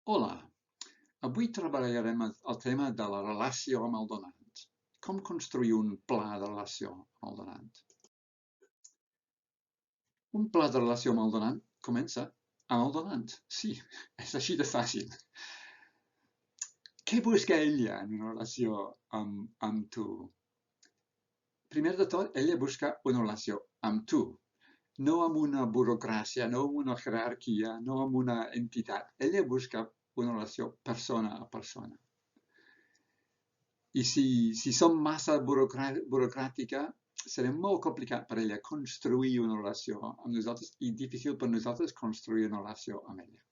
Hola, avui treballarem el tema de la relació amb el donant. Com construir un pla de relació amb el donant? Un pla de relació amb el donant comença amb el donant. Sí, és així de fàcil. Què busca ella en una relació amb tu? Primer de tot, ella busca una relació amb tu, no amb una burocràcia, no amb una jerarquia, no amb una entitat. Ella busca una relació persona a persona. I si som massa burocràtica, serà molt complicat per ella construir una relació amb nosaltres i difícil per nosaltres construir una relació amb ella.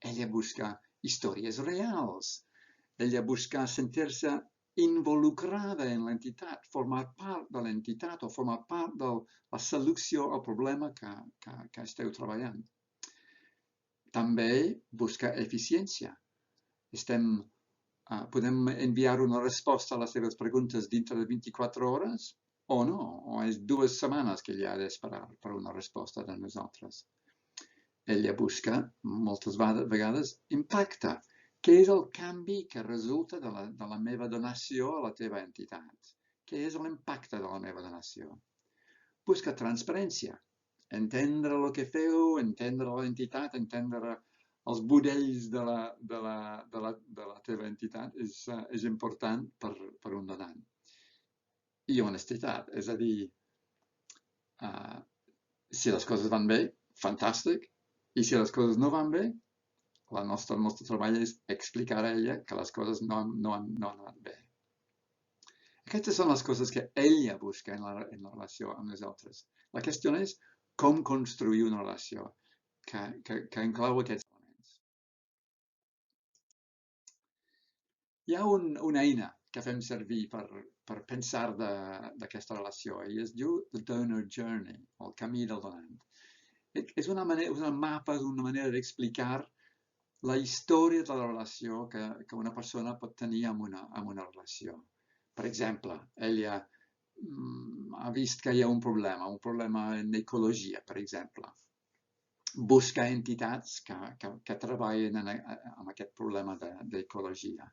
Ella busca històries reals. Ella busca sentir-se involucrada en l'entitat, formar part de l'entitat o formar part de la solució al problema que esteu treballant. També busca eficiència. Podem enviar una resposta a les seves preguntes dintre de 24 hores o no, o és 2 setmanes que ella ha d'esperar per una resposta de nosaltres. Ella busca, moltes vegades, impacte. Què és el canvi que resulta de la meva donació a la teva entitat? Què és l'impacte de la meva donació? Busca transparència. Entendre el que feu, entendre l'entitat, entendre els budells de la teva entitat és important per un donant. I honestitat, és a dir, si les coses van bé, fantàstic, i si les coses no van bé, el nostre treball és explicar a ella que les coses no han anat bé. Aquestes són les coses que ella busca en la relació amb nosaltres. La qüestió és com construir una relació que inclou aquests elements. Hi ha una eina que fem servir per pensar d'aquesta relació i es diu The Donor Journey, el camí del donant. És una mapa, és una manera d'explicar la història de la relació que una persona pot tenir amb una relació. Per exemple, ella ha vist que hi ha un problema en ecologia, per exemple. Busca entitats que treballen amb aquest problema d'ecologia.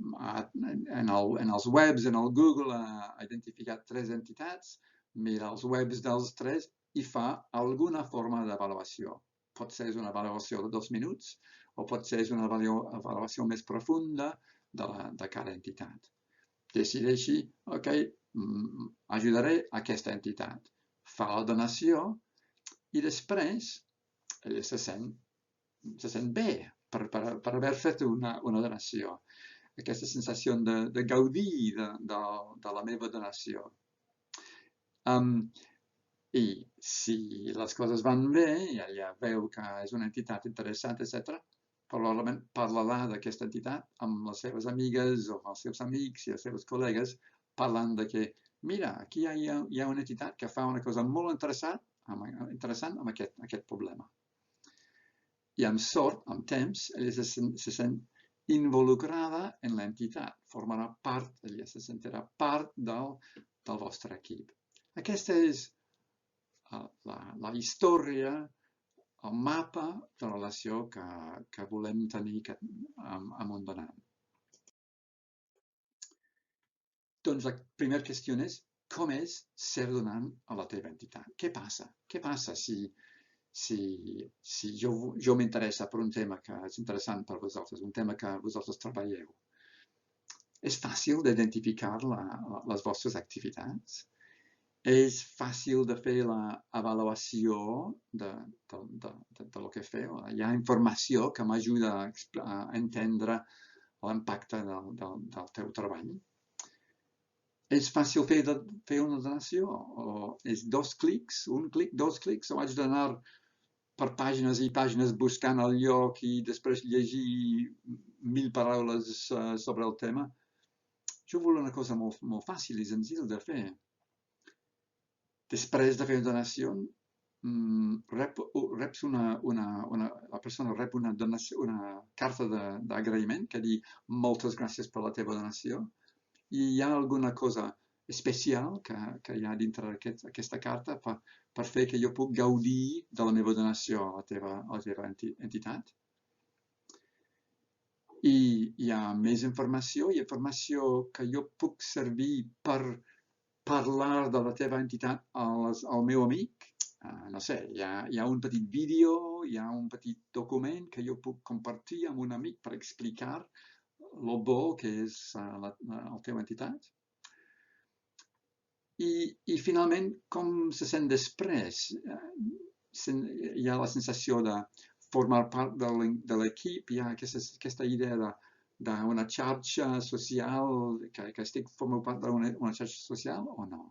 En els webs, en el Google, ha identificat 3 entitats, mira els webs dels 3 i fa alguna forma d'avaluació. Pot ser una avaluació de 2 minuts o pot ser una avaluació més profunda de cada entitat. Decideixi, ok, ajudaré aquesta entitat. Fa la donació i després ella se sent bé per haver fet una donació. Aquesta sensació de gaudir de la meva donació. I si les coses van bé i ella veu que és una entitat interessant, etc., probablement parlarà d'aquesta entitat amb les seves amigues o els seus amics i els seus col·legues parlant de que, mira, aquí hi ha una entitat que fa una cosa molt interessant amb aquest problema. I amb sort, amb temps, ella se sent involucrada en l'entitat, formarà part, ella se sentirà part del vostre equip. Aquesta és la història, el mapa de relació que volem tenir amb un donant. Doncs la primera qüestió és com és ser donant a la teva entitat? Què passa? Què passa si jo m'interessa per un tema que és interessant per vosaltres, un tema que vosaltres treballeu? És fàcil d'identificar les vostres activitats? És fàcil de fer l'avaluació del que feu. Hi ha informació que m'ajuda a entendre l'impacte del teu treball. És fàcil fer una donació? O és 2 clics, 1 clic, 2 clics? O haig d'anar per pàgines i pàgines buscant el lloc i després llegir 1000 paraules sobre el tema? Jo vull una cosa molt fàcil i senzilla de fer. Després de fer una donació, la persona rep una carta d'agraïment que diu moltes gràcies per la teva donació i hi ha alguna cosa especial que hi ha dintre d'aquesta carta per fer que jo puc gaudir de la meva donació a la teva entitat. hi ha més informació, informació que jo puc servir per parlar de la teva entitat al meu amic. No sé, hi ha un petit vídeo, hi ha un petit document que jo puc compartir amb un amic per explicar lo bo que és la teva entitat. I finalment, com se sent després? Hi ha la sensació de formar part de l'equip, hi ha aquesta idea d'una xarxa social, que estic formant part d'una xarxa social o no?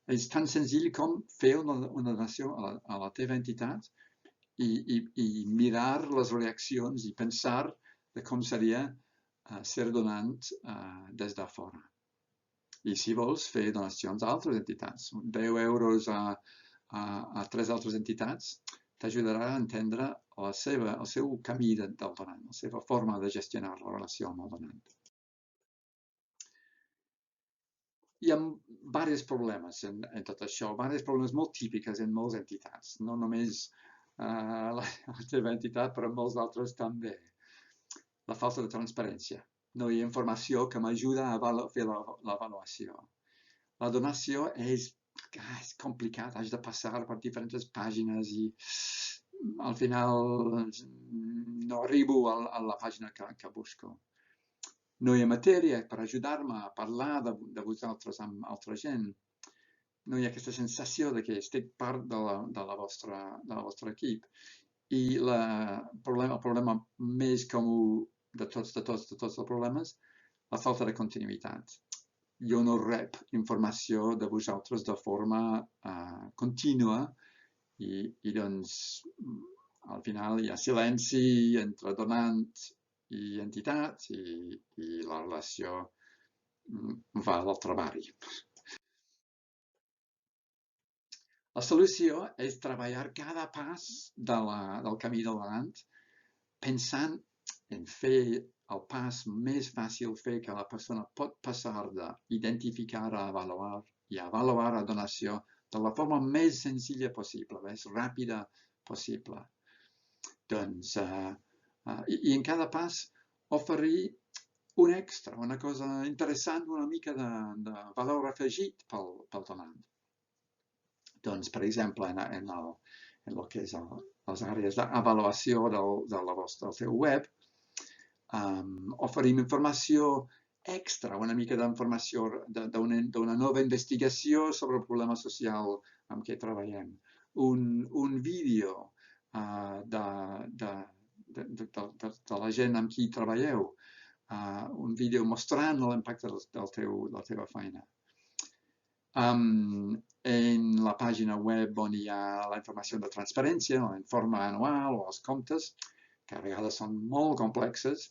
És tan senzill com fer una donació a la teva entitat i mirar les reaccions i pensar de com seria ser donant des de fora. I si vols fer donacions a altres entitats, 10 euros a 3 altres entitats, t'ajudarà a entendre el seu camí del donant, la seva forma de gestionar la relació amb el donant. Hi ha diversos problemes en tot això, diversos problemes molt típics en moltes entitats, no només la teva entitat, però molts altres també. La falta de transparència. No hi ha informació que m'ajuda a fer l'avaluació. La donació és complicat, has de passar per diferents pàgines i al final no arribo a la pàgina que busco. No hi ha matèria per ajudar-me a parlar de vosaltres amb altra gent. No hi ha aquesta sensació de que estic part de la vostra equip. I el problema més comú de tots els problemes, la falta de continuïtat. Jo no rep informació de vosaltres de forma contínua i doncs al final hi ha silenci entre donant i entitat i la relació va a l'altre barri. La solució és treballar cada pas del camí del donant pensant en fer el pas més fàcil, fer que la persona pot passar d'identificar a avaluar i a avaluar a donació de la forma més senzilla possible, més ràpida possible. Doncs, i en cada pas oferir un extra, una cosa interessant, una mica de valor afegit pel donant. Doncs, per exemple, en el que és les àrees d'avaluació del seu web, oferim informació extra, una mica d'informació d'una nova investigació sobre el problema social amb què treballem. Un vídeo de la gent amb qui treballeu, un vídeo mostrant l'impacte de la teva feina. En la pàgina web on hi ha la informació de transparència, l'informe anual o els comptes, que a vegades són molt complexes,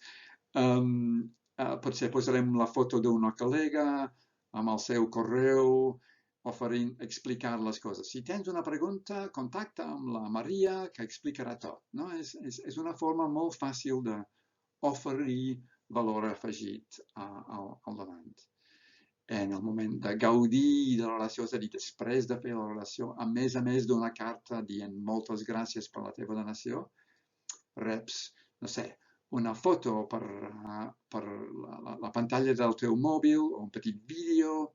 potser posarem la foto d'una col·lega amb el seu correu, oferint explicar les coses. Si tens una pregunta, contacta amb la Maria, que explicarà tot. No? És una forma molt fàcil d'oferir valor afegit al donant. En el moment de gaudir de la relació, és a dir, després de fer la relació, a més d'una carta dient moltes gràcies per la teva donació, reps, no sé, una foto per la pantalla del teu mòbil o un petit vídeo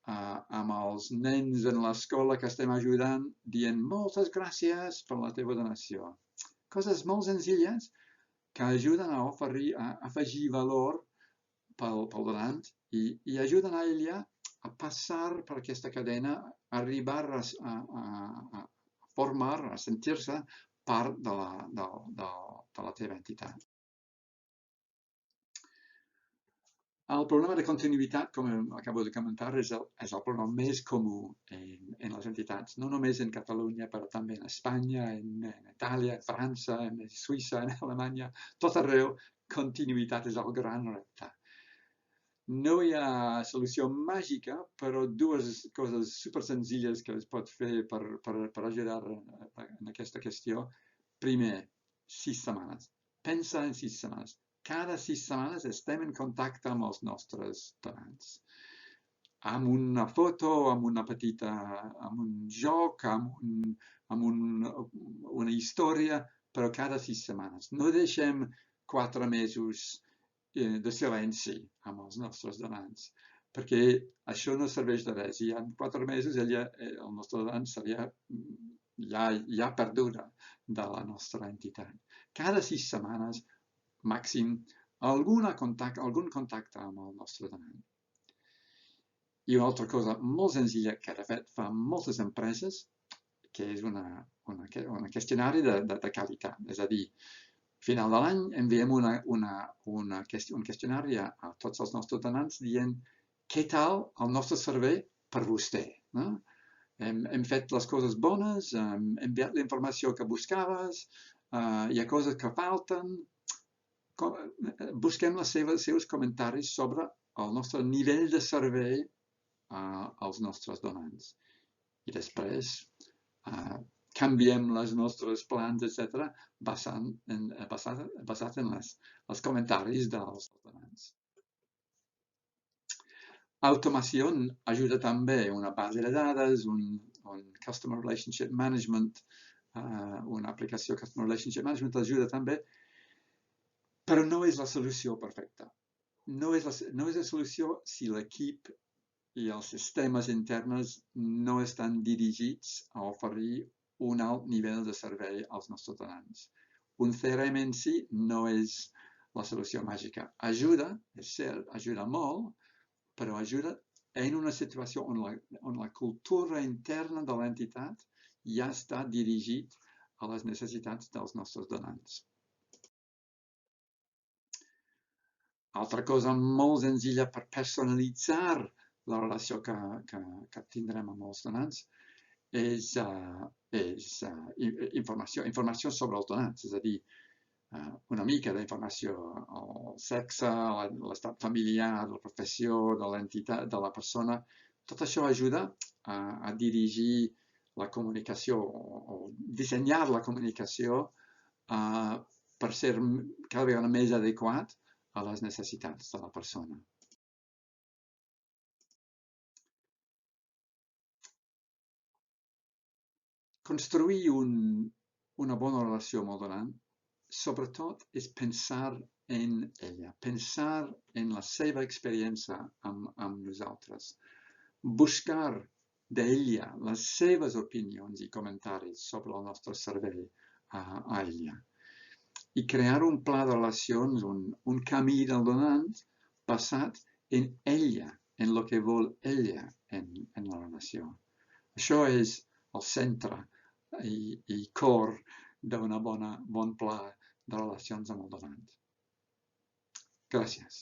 amb els nens en l'escola que estem ajudant dient moltes gràcies per la teva donació. Coses molt senzilles que ajuden a afegir valor pel donant i ajuden a ella a passar per aquesta cadena, a arribar a formar, a sentir-se part de la teva entitat. El problema de continuïtat, com acabo de comentar, és el problema més comú en les entitats, no només en Catalunya, però també en Espanya, en Itàlia, en França, en Suïssa, en Alemanya, tot arreu, continuïtat és el gran repte. No hi ha solució màgica, però dues coses super senzilles que es pot fer per ajudar en aquesta qüestió. Primer, 6 setmanes. Pensa en 6 setmanes. Cada 6 setmanes estem en contacte amb els nostres donants. Amb una foto, amb un joc, amb una història, però cada 6 setmanes. No deixem 4 mesos de silenci amb els nostres donants, perquè això no serveix de res. I en 4 mesos el nostre donant seria ja perduda de la nostra entitat. Cada 6 setmanes, màxim, algun contacte amb el nostre donant. I una altra cosa molt senzilla que de fet fan moltes empreses, que és un qüestionari de qualitat. És a dir, final de l'any enviem un qüestionari a tots els nostres donants dient què tal el nostre servei per vostè. No? Hem fet les coses bones, hem enviat la informació que buscaves, hi ha coses que falten. Busquem els seus comentaris sobre el nostre nivell de servei als nostres donants. I després canviem els nostres plans, etc., basat en els comentaris dels donants. Automació ajuda també una base de dades, un Customer Relationship Management, una aplicació Customer Relationship Management ajuda també, però no és la solució perfecta. No és la solució si l'equip i els sistemes interns no estan dirigits a oferir un alt nivell de servei als nostres donants. Un CRM en si no és la solució màgica. Ajuda, és cert, ajuda molt, però ajuda en una situació on la cultura interna de l'entitat ja està dirigit a les necessitats dels nostres donants. Altra cosa molt senzilla per personalitzar la relació que tindrem amb els donants és informació sobre els donants, és a dir, una mica d'informació, el sexe, l'estat familiar, la professió de l'entitat, de la persona. Tot això ajuda a dirigir la comunicació o dissenyar la comunicació per ser cada vegada més adequat a les necessitats de la persona. Construir una bona relació amb el donant, sobretot, és pensar en ella, pensar en la seva experiència amb nosaltres, buscar d'ella les seves opinions i comentaris sobre el nostre servei a ella i crear un pla de relacions, un camí del donant basat en ella, en el que vol ella en la relació. Això és el centre i cor d'un bon pla de relacions amb el donant. Gràcies.